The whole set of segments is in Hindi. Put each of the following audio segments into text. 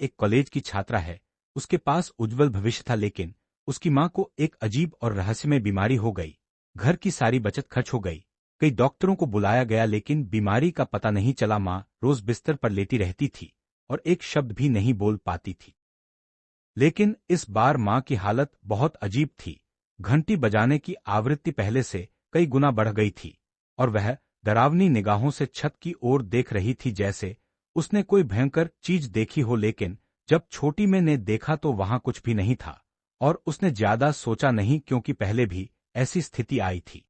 एक कॉलेज की छात्रा है। उसके पास उज्जवल भविष्य था, लेकिन उसकी मां को एक अजीब और रहस्यमय बीमारी हो गई। घर की सारी बचत खर्च हो गई। कई डॉक्टरों को बुलाया गया, लेकिन बीमारी का पता नहीं चला। मां रोज बिस्तर पर लेटी रहती थी और एक शब्द भी नहीं बोल पाती थी। लेकिन इस बार मां की हालत बहुत अजीब थी। घंटी बजाने की आवृत्ति पहले से कई गुना बढ़ गई थी और वह डरावनी निगाहों से छत की ओर देख रही थी, जैसे उसने कोई भयंकर चीज देखी हो। लेकिन जब छोटी में ने देखा तो वहां कुछ भी नहीं था और उसने ज्यादा सोचा नहीं, क्योंकि पहले भी ऐसी स्थिति आई थी।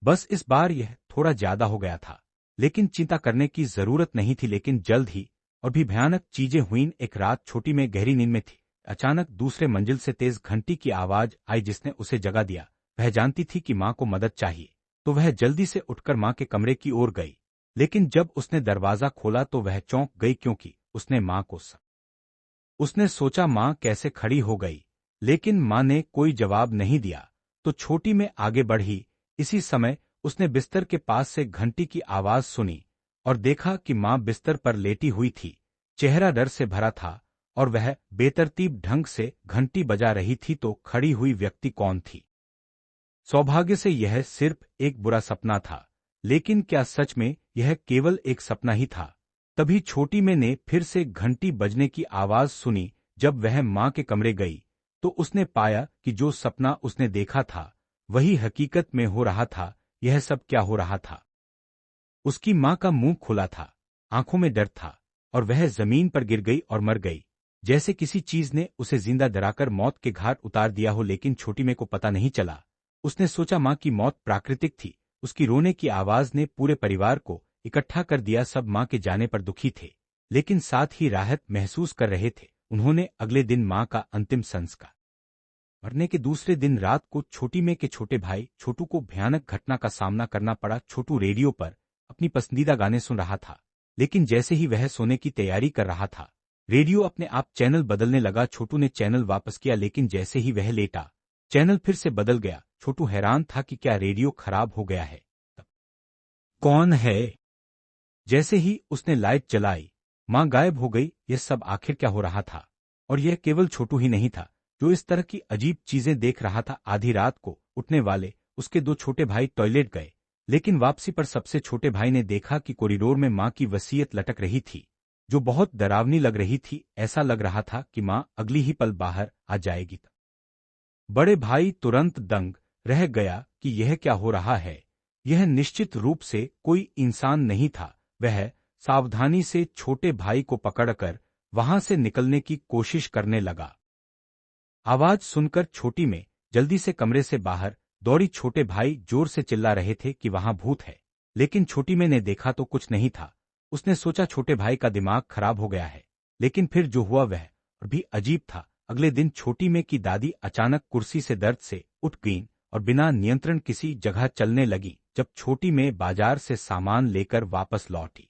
बस इस बार यह थोड़ा ज्यादा हो गया था, लेकिन चिंता करने की जरूरत नहीं थी। लेकिन जल्द ही और भी भयानक चीजें हुईं। एक रात छोटी में गहरी नींद में थी। अचानक दूसरे मंजिल से तेज घंटी की आवाज आई, जिसने उसे जगा दिया। वह जानती थी कि मां को मदद चाहिए, तो वह जल्दी से उठकर मां के कमरे की ओर गई। लेकिन जब उसने दरवाजा खोला तो वह चौंक गई, क्योंकि उसने मां को उसने सोचा मां कैसे खड़ी हो गई, लेकिन मां ने कोई जवाब नहीं दिया। तो छोटी में आगे बढ़ी। इसी समय उसने बिस्तर के पास से घंटी की आवाज सुनी और देखा कि मां बिस्तर पर लेटी हुई थी। चेहरा डर से भरा था और वह बेतरतीब ढंग से घंटी बजा रही थी। तो खड़ी हुई व्यक्ति कौन थी? सौभाग्य से यह सिर्फ एक बुरा सपना था, लेकिन क्या सच में यह केवल एक सपना ही था? तभी छोटी में ने फिर से घंटी बजने की आवाज सुनी। जब वह मां के कमरे गई तो उसने पाया कि जो सपना उसने देखा था वही हकीकत में हो रहा था। यह सब क्या हो रहा था? उसकी मां का मुंह खुला था, आंखों में डर था और वह जमीन पर गिर गई और मर गई, जैसे किसी चीज ने उसे जिंदा डराकर मौत के घाट उतार दिया हो। लेकिन छोटी में को पता नहीं चला। उसने सोचा मां की मौत प्राकृतिक थी। उसकी रोने की आवाज ने पूरे परिवार को इकट्ठा कर दिया। सब मां के जाने पर दुखी थे, लेकिन साथ ही राहत महसूस कर रहे थे। उन्होंने अगले दिन मां का अंतिम संस्कार मरने के दूसरे दिन रात को छोटी में के छोटे भाई छोटू को भयानक घटना का सामना करना पड़ा। छोटू रेडियो पर अपनी पसंदीदा गाने सुन रहा था, लेकिन जैसे ही वह सोने की तैयारी कर रहा था, रेडियो अपने आप चैनल बदलने लगा। छोटू ने चैनल वापस किया, लेकिन जैसे ही वह लेटा, चैनल फिर से बदल गया। छोटू हैरान था कि क्या रेडियो खराब हो गया है? तब कौन है? जैसे ही उसने लाइट जलाई, मां गायब हो गई। यह सब आखिर क्या हो रहा था? और यह केवल छोटू ही नहीं था जो इस तरह की अजीब चीजें देख रहा था। आधी रात को उठने वाले उसके दो छोटे भाई टॉयलेट गए, लेकिन वापसी पर सबसे छोटे भाई ने देखा कि कॉरिडोर में मां की वसीयत लटक रही थी, जो बहुत डरावनी लग रही थी। ऐसा लग रहा था कि मां अगली ही पल बाहर आ जाएगी। बड़े भाई तुरंत दंग रह गया कि यह क्या हो रहा है। यह निश्चित रूप से कोई इंसान नहीं था। वह सावधानी से छोटे भाई को पकड़कर वहां से निकलने की कोशिश करने लगा। आवाज सुनकर छोटी में जल्दी से कमरे से बाहर दौड़ी। छोटे भाई जोर से चिल्ला रहे थे कि वहां भूत है, लेकिन छोटी में ने देखा तो कुछ नहीं था। उसने सोचा छोटे भाई का दिमाग खराब हो गया है, लेकिन फिर जो हुआ वह भी अजीब था। अगले दिन छोटी में की दादी अचानक कुर्सी से दर्द से उठ गईं और बिना नियंत्रण किसी जगह चलने लगी। जब छोटी में बाजार से सामान लेकर वापस लौटी,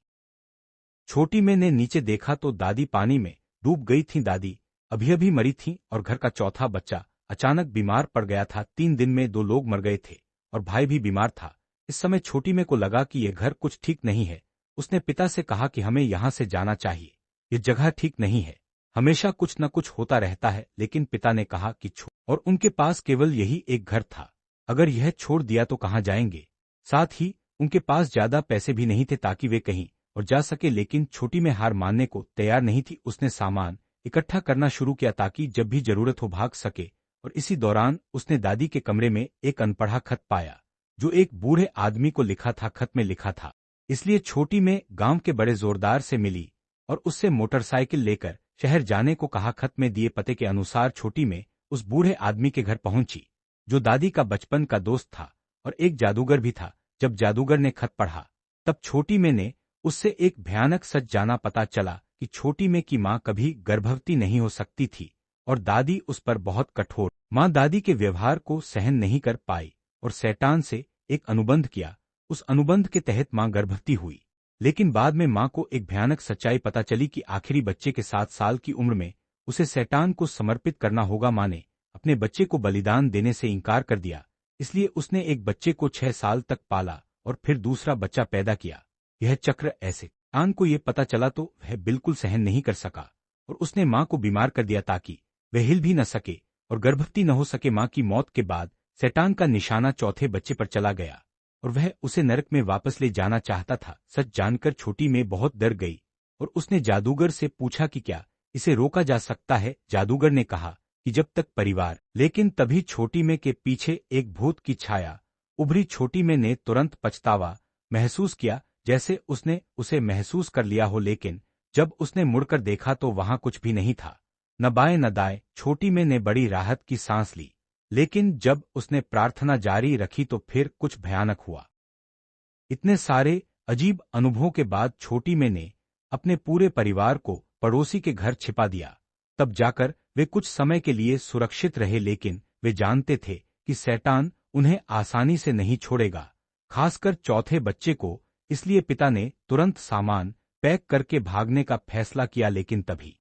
छोटी में ने नीचे देखा तो दादी पानी में डूब गई थी। दादी अभी अभी मरी थी और घर का चौथा बच्चा अचानक बीमार पड़ गया था। 3 दिन में 2 लोग मर गए थे और भाई भी बीमार था। इस समय छोटी में को लगा कि यह घर कुछ ठीक नहीं है। उसने पिता से कहा कि हमें यहाँ से जाना चाहिए, यह जगह ठीक नहीं है, हमेशा कुछ न कुछ होता रहता है। लेकिन पिता ने कहा कि और उनके पास केवल यही एक घर था, अगर यह छोड़ दिया तो कहाँ जाएंगे? साथ ही उनके पास ज्यादा पैसे भी नहीं थे ताकि वे कहीं और जा सके। लेकिन छोटी में हार मानने को तैयार नहीं थी। उसने सामान इकट्ठा करना शुरू किया ताकि जब भी जरूरत हो भाग सके। और इसी दौरान उसने दादी के कमरे में एक अनपढ़ा खत पाया, जो एक बूढ़े आदमी को लिखा था। खत में लिखा था, इसलिए छोटी में गांव के बड़े जोरदार से मिली और उससे मोटरसाइकिल लेकर शहर जाने को कहा। खत में दिए पते के अनुसार छोटी में उस बूढ़े आदमी के घर पहुंची, जो दादी का बचपन का दोस्त था और एक जादूगर भी था। जब जादूगर ने खत पढ़ा, तब छोटी में ने उससे एक भयानक सच जाना। पता चला कि छोटी में की मां कभी गर्भवती नहीं हो सकती थी और दादी उस पर बहुत कठोर। मां दादी के व्यवहार को सहन नहीं कर पाई और शैतान से एक अनुबंध किया। उस अनुबंध के तहत मां गर्भवती हुई, लेकिन बाद में मां को एक भयानक सच्चाई पता चली कि आखिरी बच्चे के 7 साल की उम्र में उसे शैतान को समर्पित करना होगा। मां ने अपने बच्चे को बलिदान देने से इनकार कर दिया, इसलिए उसने एक बच्चे को 6 साल तक पाला और फिर दूसरा बच्चा पैदा किया। यह चक्र ऐसे आन को ये पता चला तो वह बिल्कुल सहन नहीं कर सका और उसने मां को बीमार कर दिया ताकि वह हिल भी न सके और गर्भवती न हो सके। मां की मौत के बाद शैतान का निशाना चौथे बच्चे पर चला गया और वह उसे नरक में वापस ले जाना चाहता था। सच जानकर छोटी में बहुत डर गई और उसने जादूगर से पूछा कि क्या इसे रोका जा सकता है। जादूगर ने कहा कि जब तक परिवार। लेकिन तभी छोटी में के पीछे एक भूत की छाया उभरी। छोटी में ने तुरंत पछतावा महसूस किया, जैसे उसने उसे महसूस कर लिया हो। लेकिन जब उसने मुड़कर देखा तो वहां कुछ भी नहीं था, न बाएं न दाएं। छोटी में ने बड़ी राहत की सांस ली, लेकिन जब उसने प्रार्थना जारी रखी तो फिर कुछ भयानक हुआ। इतने सारे अजीब अनुभवों के बाद छोटी में ने अपने पूरे परिवार को पड़ोसी के घर छिपा दिया। तब जाकर वे कुछ समय के लिए सुरक्षित रहे, लेकिन वे जानते थे कि शैतान उन्हें आसानी से नहीं छोड़ेगा, खासकर चौथे बच्चे को। इसलिए पिता ने तुरंत सामान पैक करके भागने का फैसला किया। लेकिन तभी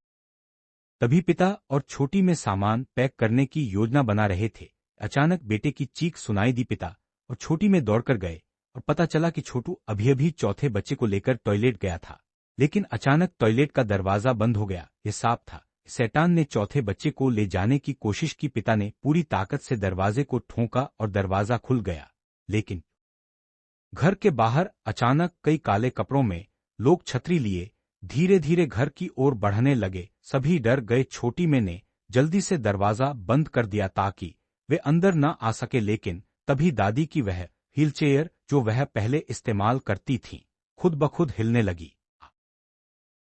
तभी पिता और छोटी में सामान पैक करने की योजना बना रहे थे, अचानक बेटे की चीख सुनाई दी। पिता और छोटी में दौड़कर गए और पता चला कि छोटू अभी अभी चौथे बच्चे को लेकर टॉयलेट गया था। लेकिन अचानक टॉयलेट का दरवाजा बंद हो गया। यह साफ था, शैतान ने चौथे बच्चे को ले जाने की कोशिश की। पिता ने पूरी ताकत से दरवाजे को ठोंका और दरवाजा खुल गया। लेकिन घर के बाहर अचानक कई काले कपड़ों में लोग छतरी लिए धीरे धीरे घर की ओर बढ़ने लगे। सभी डर गए। छोटी में ने जल्दी से दरवाजा बंद कर दिया ताकि वे अंदर न आ सके। लेकिन तभी दादी की वह व्हीलचेयर जो वह पहले इस्तेमाल करती थी खुद ब खुद हिलने लगी।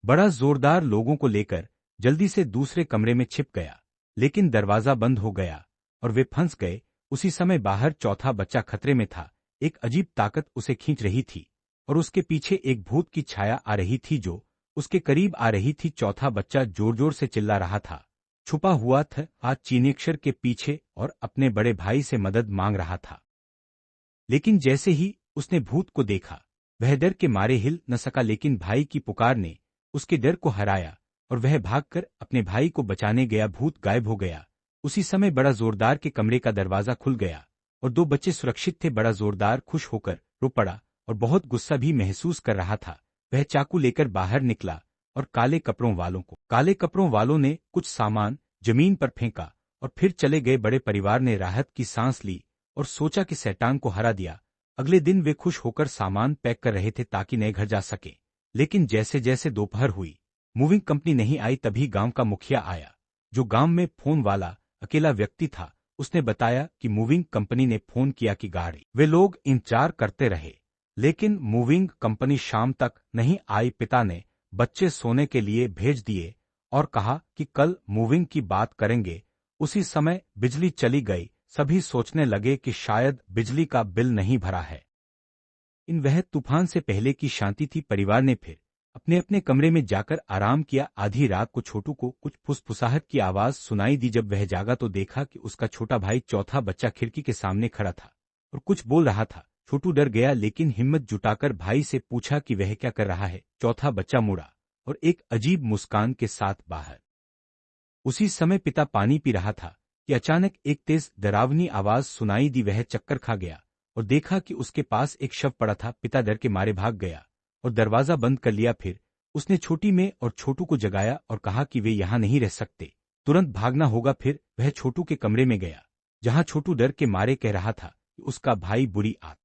बड़ा जोरदार लोगों को लेकर जल्दी से दूसरे कमरे में छिप गया, लेकिन दरवाजा बंद हो गया और वे फंस गए। उसी समय बाहर चौथा बच्चा खतरे में था। एक अजीब ताकत उसे खींच रही थी और उसके पीछे एक भूत की छाया आ रही थी जो उसके करीब आ रही थी। चौथा बच्चा जोर जोर से चिल्ला रहा था, छुपा हुआ था आज चीनीक्षर के पीछे और अपने बड़े भाई से मदद मांग रहा था। लेकिन जैसे ही उसने भूत को देखा वह डर के मारे हिल न सका। लेकिन भाई की पुकार ने उसके डर को हराया और वह भागकर अपने भाई को बचाने गया। भूत गायब हो गया। उसी समय बड़ा जोरदार के कमरे का दरवाजा खुल गया और दो बच्चे सुरक्षित थे। बड़ा जोरदार खुश होकर रो पड़ा और बहुत गुस्सा भी महसूस कर रहा था। वह चाकू लेकर बाहर निकला और काले कपड़ों वालों ने कुछ सामान जमीन पर फेंका और फिर चले गए। बड़े परिवार ने राहत की सांस ली और सोचा कि शैतान को हरा दिया। अगले दिन वे खुश होकर सामान पैक कर रहे थे ताकि नए घर जा सके। लेकिन जैसे जैसे दोपहर हुई मूविंग कंपनी नहीं आई। तभी गांव का मुखिया आया, जो गांव में फोन वाला अकेला व्यक्ति था। उसने बताया कि मूविंग कंपनी ने फोन किया कि गाड़ी। वे लोग इंतजार करते रहे, लेकिन मूविंग कंपनी शाम तक नहीं आई। पिता ने बच्चे सोने के लिए भेज दिए और कहा कि कल मूविंग की बात करेंगे। उसी समय बिजली चली गई। सभी सोचने लगे कि शायद बिजली का बिल नहीं भरा है। इन वह तूफान से पहले की शांति थी। परिवार ने फिर अपने अपने कमरे में जाकर आराम किया। आधी रात को छोटू को कुछ फुसफुसाहट की आवाज सुनाई दी। जब वह जागा तो देखा कि उसका छोटा भाई चौथा बच्चा खिड़की के सामने खड़ा था और कुछ बोल रहा था। छोटू डर गया, लेकिन हिम्मत जुटाकर भाई से पूछा कि वह क्या कर रहा है। चौथा बच्चा मुड़ा और एक अजीब मुस्कान के साथ बाहर। उसी समय पिता पानी पी रहा था कि अचानक एक तेज डरावनी आवाज सुनाई दी। वह चक्कर खा गया और देखा कि उसके पास एक शव पड़ा था। पिता डर के मारे भाग गया और दरवाजा बंद कर लिया। फिर उसने छोटी में और छोटू को जगाया और कहा कि वे यहाँ नहीं रह सकते, तुरंत भागना होगा। फिर वह छोटू के कमरे में गया, जहां छोटू डर के मारे कह रहा था कि उसका भाई बुरी आत्मा।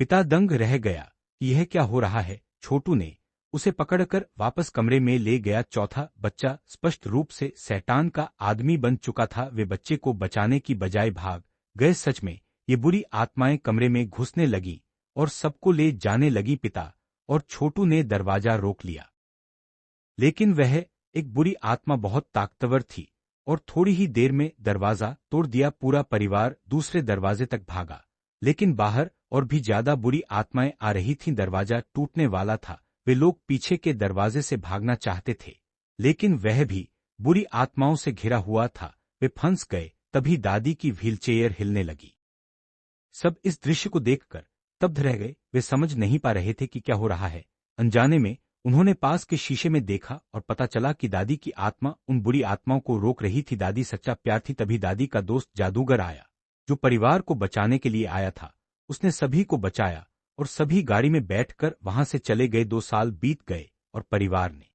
पिता दंग रह गया कि यह क्या हो रहा है। छोटू ने उसे पकड़कर वापस कमरे में ले गया। चौथा बच्चा स्पष्ट रूप से शैतान का आदमी बन चुका था। वे बच्चे को बचाने की बजाय भाग गए। सच में ये बुरी आत्माएं कमरे में घुसने लगी और सबको ले जाने लगी। पिता और छोटू ने दरवाजा रोक लिया, लेकिन वह एक बुरी आत्मा बहुत ताकतवर थी और थोड़ी ही देर में दरवाजा तोड़ दिया। पूरा परिवार दूसरे दरवाजे तक भागा, लेकिन बाहर और भी ज्यादा बुरी आत्माएं आ रही थीं। दरवाजा टूटने वाला था। वे लोग पीछे के दरवाजे से भागना चाहते थे, लेकिन वह भी बुरी आत्माओं से घिरा हुआ था। वे फंस गए। तभी दादी की व्हीलचेयर हिलने लगी। सब इस दृश्य को देखकर स्तब्ध रह गए। वे समझ नहीं पा रहे थे कि क्या हो रहा है। अनजाने में उन्होंने पास के शीशे में देखा और पता चला कि दादी की आत्मा उन बुरी आत्माओं को रोक रही थी। दादी सच्चा प्यार थी। तभी दादी का दोस्त जादूगर आया, जो परिवार को बचाने के लिए आया था। उसने सभी को बचाया और सभी गाड़ी में बैठकर वहां से चले गए। 2 साल बीत गए और परिवार ने